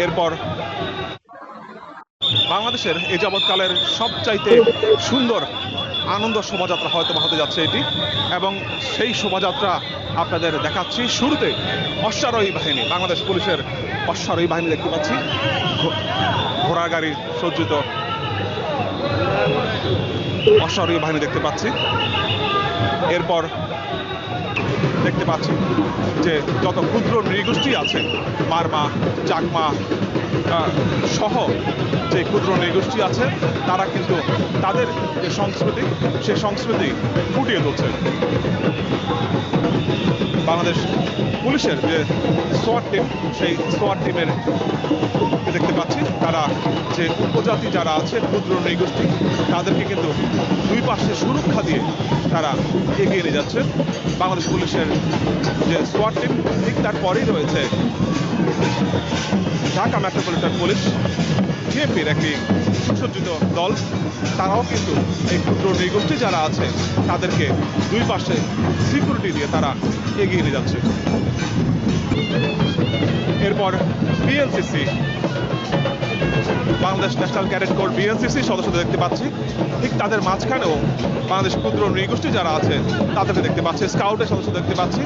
এরপর বাংলাদেশের এ যাবৎকালের সবচাইতে সুন্দর আনন্দ শোভাযাত্রা হয়তো হতে যাচ্ছে এটি, এবং সেই শোভাযাত্রা আপনাদের দেখাচ্ছি। শুরুতে অশ্বারোহী বাহিনী, বাংলাদেশ পুলিশের অশ্বারোহী বাহিনী দেখতে পাচ্ছি, ঘোড়া গাড়ি সজ্জিত অশ্বারোহী বাহিনী দেখতে পাচ্ছি। এরপর দেখতে পাচ্ছি যে যত ক্ষুদ্র নৃগোষ্ঠী আছে, মারমা, চাকমা সহ যে ক্ষুদ্র নৃগোষ্ঠী আছে, তারা কিন্তু তাদের যে সংস্কৃতি, সেই সংস্কৃতি ফুটিয়ে তুলছে। বাংলাদেশ পুলিশের যে সোয়াট টিম, সেই সোয়াট টিমের দেখতে পাচ্ছি তারা যে উপজাতি যারা আছে, ক্ষুদ্র নৃগোষ্ঠী, তাদেরকে কিন্তু দুই পাশে সুরক্ষা দিয়ে তারা এগিয়ে নিয়ে যাচ্ছে। বাংলাদেশ পুলিশের যে সোয়াট টিম, ঠিক তারপরেই রয়েছে ঢাকা মেট্রোপলিটন পুলিশ, বিএনপির একটি সুসজ্জিত দল। তারাও কিন্তু এই ক্ষুদ্র নৃগোষ্ঠী যারা আছে তাদেরকে দুই পাশে সিকিউরিটি দিয়ে তারা এগিয়ে নিয়ে যাচ্ছে। এরপর BNCC, Bangladesh national cadet corps BNCC সদস্যদের দেখতে পাচ্ছি। ঠিক তাদের মাঝখানেও বাংলাদেশ ক্ষুদ্র নৃগোষ্ঠী যারা আছে তাদেরকে দেখতে পাচ্ছি। স্কাউটের সদস্য দেখতে পাচ্ছি।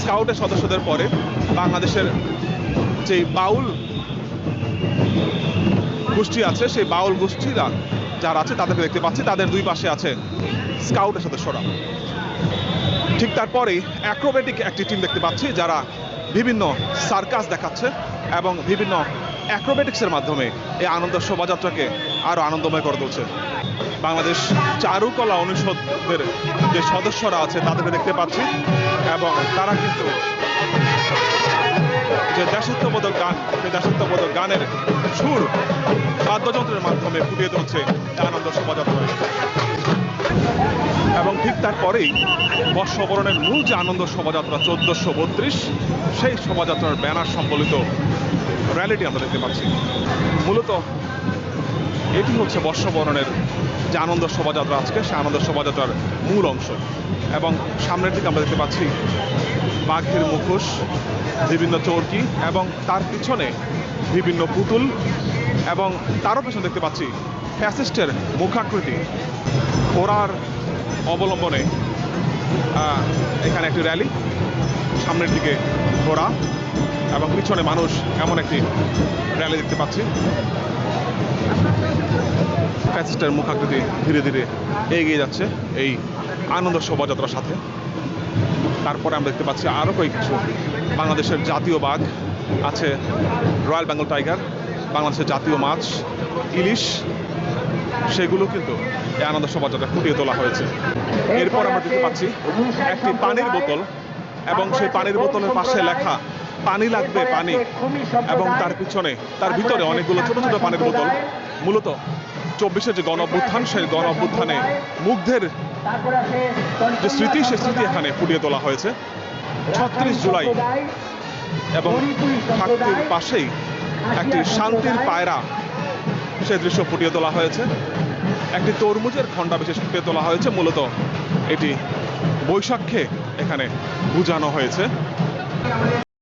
স্কাউটের সদস্যদের পরে বাংলাদেশের যে বাউল গোষ্ঠী আছে, সেই বাউল গোষ্ঠীরা যারা আছে তাদেরকে দেখতে পাচ্ছি। তাদের দুই পাশে আছে স্কাউটের সদস্যরা। ঠিক তারপরেই অ্যাক্রোবেটিক একটি টিম দেখতে পাচ্ছি, যারা বিভিন্ন সার্কাস দেখাচ্ছে এবং বিভিন্ন অ্যাক্রোবেটিক্সের মাধ্যমে এই আনন্দ শোভাযাত্রাকে আরও আনন্দময় করে তুলছে। বাংলাদেশ চারুকলা অনুষদের যে সদস্যরা আছে তাদেরকে দেখতে পাচ্ছি, এবং তারা কিন্তু যে দেশাত্মবোধক গান, সেই দেশাত্মবোধক গানের সুর বাদ্যযন্ত্রের মাধ্যমে ফুটিয়ে তুলছে আনন্দ শোভাযাত্রায়। এবং ঠিক তারপরেই বর্ষবরণের মূল যে আনন্দ শোভাযাত্রা 1432, সেই শোভাযাত্রার ব্যানার সম্বলিত র্যালিটি আমরা দেখতে পাচ্ছি। মূলত এটি হচ্ছে বর্ষবরণের যে আনন্দ শোভাযাত্রা আজকে, সে আনন্দ শোভাযাত্রার মূল অংশ। এবং সামনের দিকে আমরা দেখতে পাচ্ছি বাঘের মুখোশ, বিভিন্ন চরকি, এবং তার পিছনে বিভিন্ন পুতুল, এবং তারও পেছনে দেখতে পাচ্ছি ফ্যাসিস্টের মুখাকৃতি ঘোড়ার অবলম্বনে এখানে একটি র্যালি, সামনের দিকে ঘোড়া এবং পিছনে মানুষ, এমন একটি র্যালি দেখতে পাচ্ছি। ফ্যাসিস্টের মুখাকৃতি ধীরে ধীরে এগিয়ে যাচ্ছে এই আনন্দ শোভাযাত্রার সাথে। তারপরে আমরা দেখতে পাচ্ছি আরও কিছু বাংলাদেশের জাতীয় বাঘ আছে, রয়্যাল বেঙ্গল টাইগার, বাংলাদেশের জাতীয় মাছ ইলিশ, সেগুলো কিন্তু এই আনন্দ শোভাযাত্রা ফুটিয়ে তোলা হয়েছে। এরপর আমরা দেখতে পাচ্ছি একটি পানির বোতল, এবং সেই পানির বোতলের পাশে লেখা পানি লাগবে পানি, এবং তার পিছনে তার ভিতরে অনেকগুলো ছোট ছোট পানির বোতল। মূলত 24-এর যে গণ অভ্যুত্থান, সেই গণ অভ্যুত্থানে মুগ্ধের যে স্মৃতি, সে স্মৃতি এখানে ফুটিয়ে তোলা হয়েছে। 36 জুলাই এবং ঘাটতির পাশেই একটি শান্তির পায়রা, সে দৃশ্য ফুটিয়ে তোলা হয়েছে। একটি তরমুজের খণ্ডা বিশেষ ফুটিয়ে তোলা হয়েছে। মূলত এটি বৈশাখকে এখানে বোঝানো হয়েছে।